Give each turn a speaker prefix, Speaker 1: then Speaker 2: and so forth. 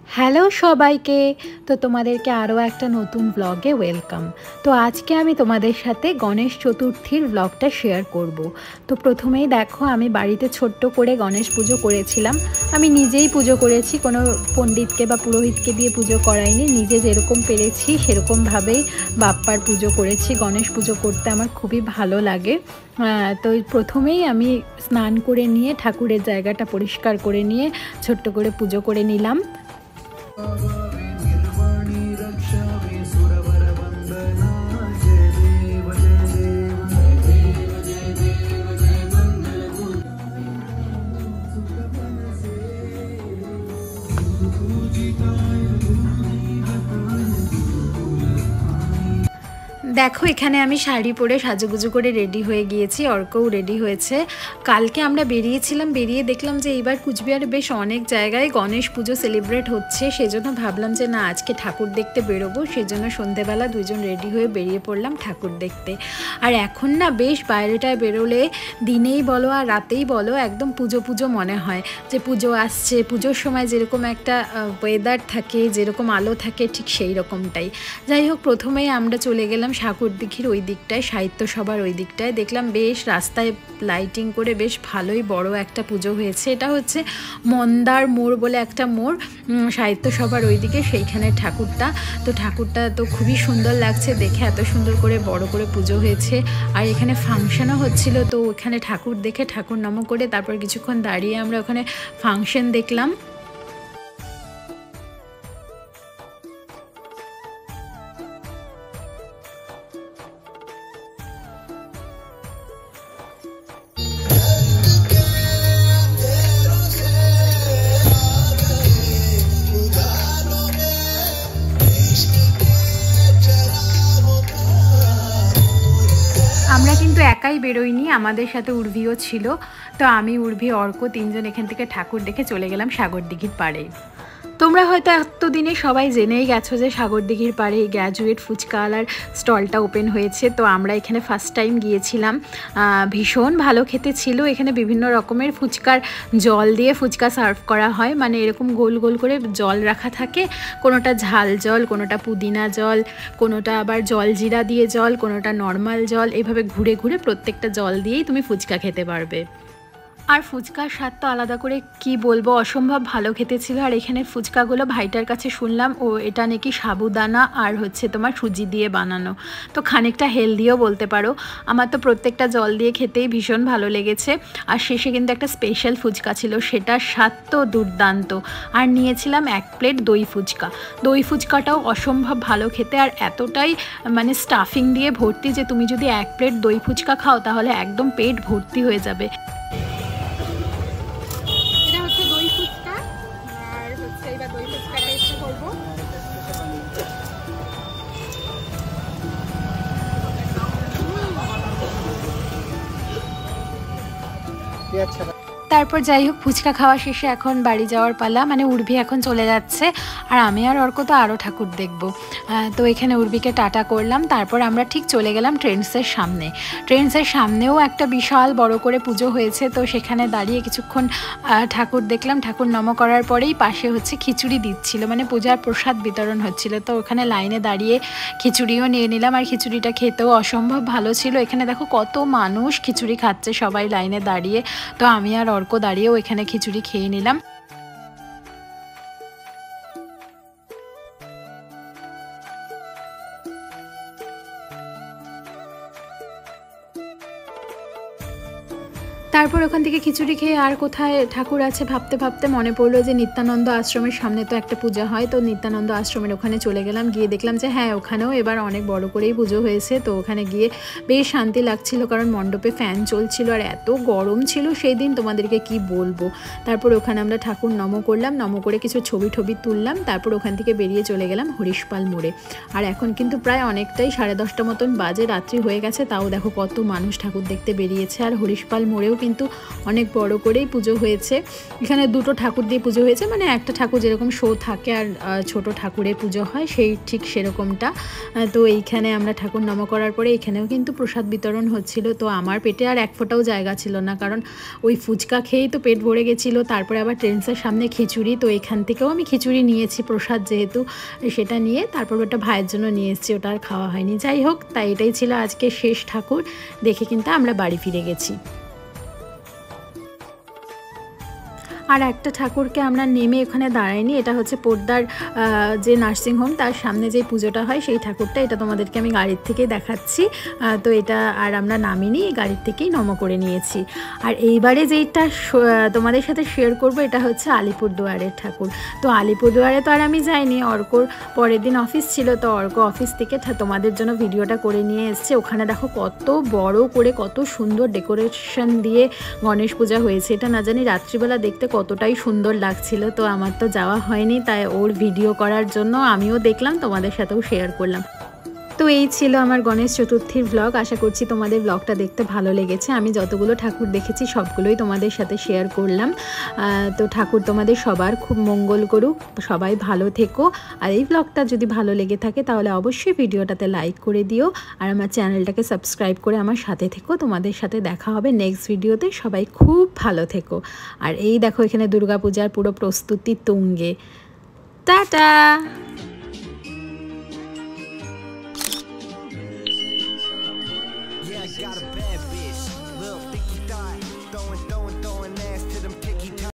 Speaker 1: Hello সবাইকে। তো তোমাদেরকে আরও একটা নতুন ব্লগে ওয়েলকাম। তো আজকে আমি তোমাদের সাথে গণেশ চতুর্থীর ব্লগটা শেয়ার করব। তো প্রথমেই দেখো, আমি বাড়িতে ছোট্ট করে গণেশ পুজো করেছিলাম। আমি নিজেই পুজো করেছি, কোনো পণ্ডিতকে বা পুরোহিতকে দিয়ে পুজো করাইনি। নিজে যেরকম পেরেছি সেরকমভাবেই বাপ্পার পুজো করেছি। গণেশ পুজো করতে আমার খুবই ভালো লাগে। তো প্রথমেই আমি স্নান করে নিয়ে ঠাকুরের জায়গাটা পরিষ্কার করে নিয়ে ছোট্ট করে পুজো করে নিলাম। দেখো, এখানে আমি শাড়ি পরে সাজুগুজু করে রেডি হয়ে গিয়েছি, অর্কও রেডি হয়েছে। কালকে আমরা বেরিয়েছিলাম, বেরিয়ে দেখলাম যে এইবার কুচবিহারে বেশ অনেক জায়গায় গণেশ পুজো সেলিব্রেট হচ্ছে। সেজন্য ভাবলাম যে না, আজকে ঠাকুর দেখতে বেরোবো। সেজন্য সন্ধেবেলা দুজন রেডি হয়ে বেরিয়ে পড়লাম ঠাকুর দেখতে। আর এখন না বেশ বাইরেটায় বেরোলে, দিনেই বলো আর রাতেই বলো, একদম পুজো পুজো মনে হয় যে পুজো আসছে। পুজোর সময় যেরকম একটা ওয়েদার থাকে, যেরকম আলো থাকে, ঠিক সেই রকমটাই। যাই হোক, প্রথমেই আমরা চলে গেলাম ঠাকুরদিঘির ওই দিকটায়, সাহিত্য সভার ওই দিকটায়। দেখলাম বেশ রাস্তায় লাইটিং করে বেশ ভালোই বড় একটা পুজো হয়েছে। এটা হচ্ছে মন্দার মোড় বলে একটা মোড়, সাহিত্য সভার ওই দিকে, সেইখানে ঠাকুরটা। তো ঠাকুরটা তো খুবই সুন্দর লাগছে দেখে, এত সুন্দর করে বড় করে পুজো হয়েছে। আর এখানে ফাংশনও হচ্ছিল। তো ওখানে ঠাকুর দেখে, ঠাকুর নম করে তারপর কিছুক্ষণ দাঁড়িয়ে আমরা ওখানে ফাংশন দেখলাম। আমরা কিন্তু একাই বেরোইনি, আমাদের সাথে উর্ভিও ছিল। তো আমি, উর্ভি, অর্ক তিনজন এখান থেকে ঠাকুর দেখে চলে গেলাম সাগরদিঘির পাড়ে। তোমরা হয়তো এতদিনে সবাই জেনেই গেছো যে সাগরদিঘির পাড়ে গ্র্যাজুয়েট ফুচকাওয়ালার স্টলটা ওপেন হয়েছে। তো আমরা এখানে ফার্স্ট টাইম গিয়েছিলাম। ভীষণ ভালো খেতে ছিল। এখানে বিভিন্ন রকমের ফুচকার জল দিয়ে ফুচকা সার্ভ করা হয়, মানে এরকম গোল গোল করে জল রাখা থাকে। কোনোটা ঝাল জল, কোনোটা পুদিনা জল, কোনোটা আবার জলজিরা দিয়ে জল, কোনোটা নর্মাল জল। এভাবে ঘুরে ঘুরে প্রত্যেকটা জল দিয়েই তুমি ফুচকা খেতে পারবে। আর ফুচকার স্বাদ তো আলাদা করে কি বলবো, অসম্ভব ভালো খেতে ছিল। আর এখানে ফুচকাগুলো ভাইটার কাছে শুনলাম ও এটা নাকি সাবুদানা আর হচ্ছে তোমার সুজি দিয়ে বানানো, তো খানিকটা হেলদিও বলতে পারো। আমার তো প্রত্যেকটা জল দিয়ে খেতেই ভীষণ ভালো লেগেছে। আর শেষে কিন্তু একটা স্পেশাল ফুচকা ছিল, সেটার স্বাদ তো দুর্দান্ত। আর নিয়েছিলাম 1 প্লেট দই ফুচকা। দই ফুচকাটাও অসম্ভব ভালো খেতে, আর এতটাই মানে স্টাফিং দিয়ে ভর্তি যে তুমি যদি 1 প্লেট দই ফুচকা খাও তাহলে একদম পেট ভর্তি হয়ে যাবে। তারপর যাই হোক, ফুচকা খাওয়া শেষে এখন বাড়ি যাওয়ার পালা। মানে উর্ভি এখন চলে যাচ্ছে, আর আমি আর অর্ক তো আরও ঠাকুর দেখবো। তো এখানে উর্ভিকে টাটা করলাম। তারপর আমরা ঠিক চলে গেলাম ট্রেন্ডসের সামনে। ট্রেন্ডসের সামনেও একটা বিশাল বড় করে পুজো হয়েছে। তো সেখানে দাঁড়িয়ে কিছুক্ষণ ঠাকুর দেখলাম। ঠাকুর নম করার পরেই পাশে হচ্ছে খিচুড়ি দিচ্ছিল, মানে পূজার প্রসাদ বিতরণ হচ্ছিল। তো ওখানে লাইনে দাঁড়িয়ে খিচুড়িও নিয়ে নিলাম। আর খিচুড়িটা খেতেও অসম্ভব ভালো ছিল। এখানে দেখো কত মানুষ খিচুড়ি খাচ্ছে, সবাই লাইনে দাঁড়িয়ে। তো আমি আর অর্ক দাঁড়িয়েও এখানে খিচুড়ি খেয়ে নিলাম। তারপর ওখান থেকে খিচুড়ি খেয়ে আর কোথায় ঠাকুর আছে ভাবতে ভাবতে মনে পড়লো যে নিত্যানন্দ আশ্রমের সামনে তো একটা পূজা হয়। তো নিত্যানন্দ আশ্রমের ওখানে চলে গেলাম। গিয়ে দেখলাম যে হ্যাঁ, ওখানেও এবার অনেক বড় করেই পুজো হয়েছে। তো ওখানে গিয়ে বেশ শান্তি লাগছিল, কারণ মণ্ডপে ফ্যান চলছিল আর এত গরম ছিল সেই দিন, তোমাদেরকে কি বলবো। তারপর ওখানে আমরা ঠাকুর নম করলাম, নম করে কিছু ছবি তুললাম। তারপর ওখান থেকে বেরিয়ে চলে গেলাম হরিশপাল মোড়ে। আর এখন কিন্তু প্রায় অনেকটাই 10:30 মতন বাজে, রাত্রি হয়ে গেছে। তাও দেখো কত মানুষ ঠাকুর দেখতে বেরিয়েছে। আর হরিশপাল মোড়েও কিন্তু অনেক বড় করেই পুজো হয়েছে। এখানে দুটো ঠাকুর দিয়ে পুজো হয়েছে, মানে একটা ঠাকুর যেরকম শো থাকে আর ছোট ঠাকুরের পুজো হয় সেই ঠিক সেরকমটা। তো এইখানে আমরা ঠাকুর নম করার পরে এখানেও কিন্তু প্রসাদ বিতরণ হচ্ছিল। তো আমার পেটে আর এক ফোঁটাও জায়গা ছিল না, কারণ ওই ফুচকা খেয়েই তো পেট ভরে গেছিলো। তারপরে আবার ট্রেন্সের সামনে খিচুড়ি, তো এখান থেকেও আমি খিচুড়ি নিয়েছি প্রসাদ যেহেতু, সেটা নিয়ে তারপর ওটা ভাইয়ের জন্য নিয়ে এসেছি, ওটা আর খাওয়া হয়নি। যাই হোক, তাই এটাই ছিল আজকে শেষ ঠাকুর দেখে কিন্তু আমরা বাড়ি ফিরে গেছি। আর একটা ঠাকুরকে আমরা নেমে ওখানে দাঁড়াইনি, এটা হচ্ছে পোদ্দার যে নার্সিংহোম তার সামনে যে পুজোটা হয় সেই ঠাকুরটা, এটা তোমাদেরকে আমি গাড়ির থেকেই দেখাচ্ছি। তো এটা আর আমরা নামিনি, গাড়ির থেকেই নম করে নিয়েছি। আর এইবারে যেইটা তোমাদের সাথে শেয়ার করব এটা হচ্ছে আলিপুরদুয়ারের ঠাকুর। তো আলিপুরদুয়ারে তো আর আমি যাইনি, অর্কর পরের দিন অফিস ছিল, তো অর্ক অফিস থেকে তোমাদের জন্য ভিডিওটা করে নিয়ে এসছে। ওখানে দেখো কত বড় করে কত সুন্দর ডেকোরেশন দিয়ে গণেশ পূজা হয়েছে, এটা না জানি রাত্রিবেলা দেখতে কতটাই সুন্দর লাগছিল। তো আমার তো যাওয়া হয়নি, তাই ওর ভিডিও করার জন্য আমিও দেখলাম, তোমাদের সাথেও শেয়ার করলাম। তো এই ছিল আমার গণেশ চতুর্থীর ব্লগ। আশা করছি তোমাদের ব্লগটা দেখতে ভালো লেগেছে। আমি যতগুলো ঠাকুর দেখেছি সবগুলোই তোমাদের সাথে শেয়ার করলাম। তো ঠাকুর তোমাদের সবার খুব মঙ্গল করুক, সবাই ভালো থেকো। আর এই ব্লগটা যদি ভালো লেগে থাকে তাহলে অবশ্যই ভিডিওটাতে লাইক করে দিও, আর আমার চ্যানেলটাকে সাবস্ক্রাইব করে আমার সাথে থেকো। তোমাদের সাথে দেখা হবে নেক্সট ভিডিওতে। সবাই খুব ভালো থেকো। আর এই দেখো এখানে দুর্গাপূজার পুরো প্রস্তুতি তুঙ্গে। টাটা।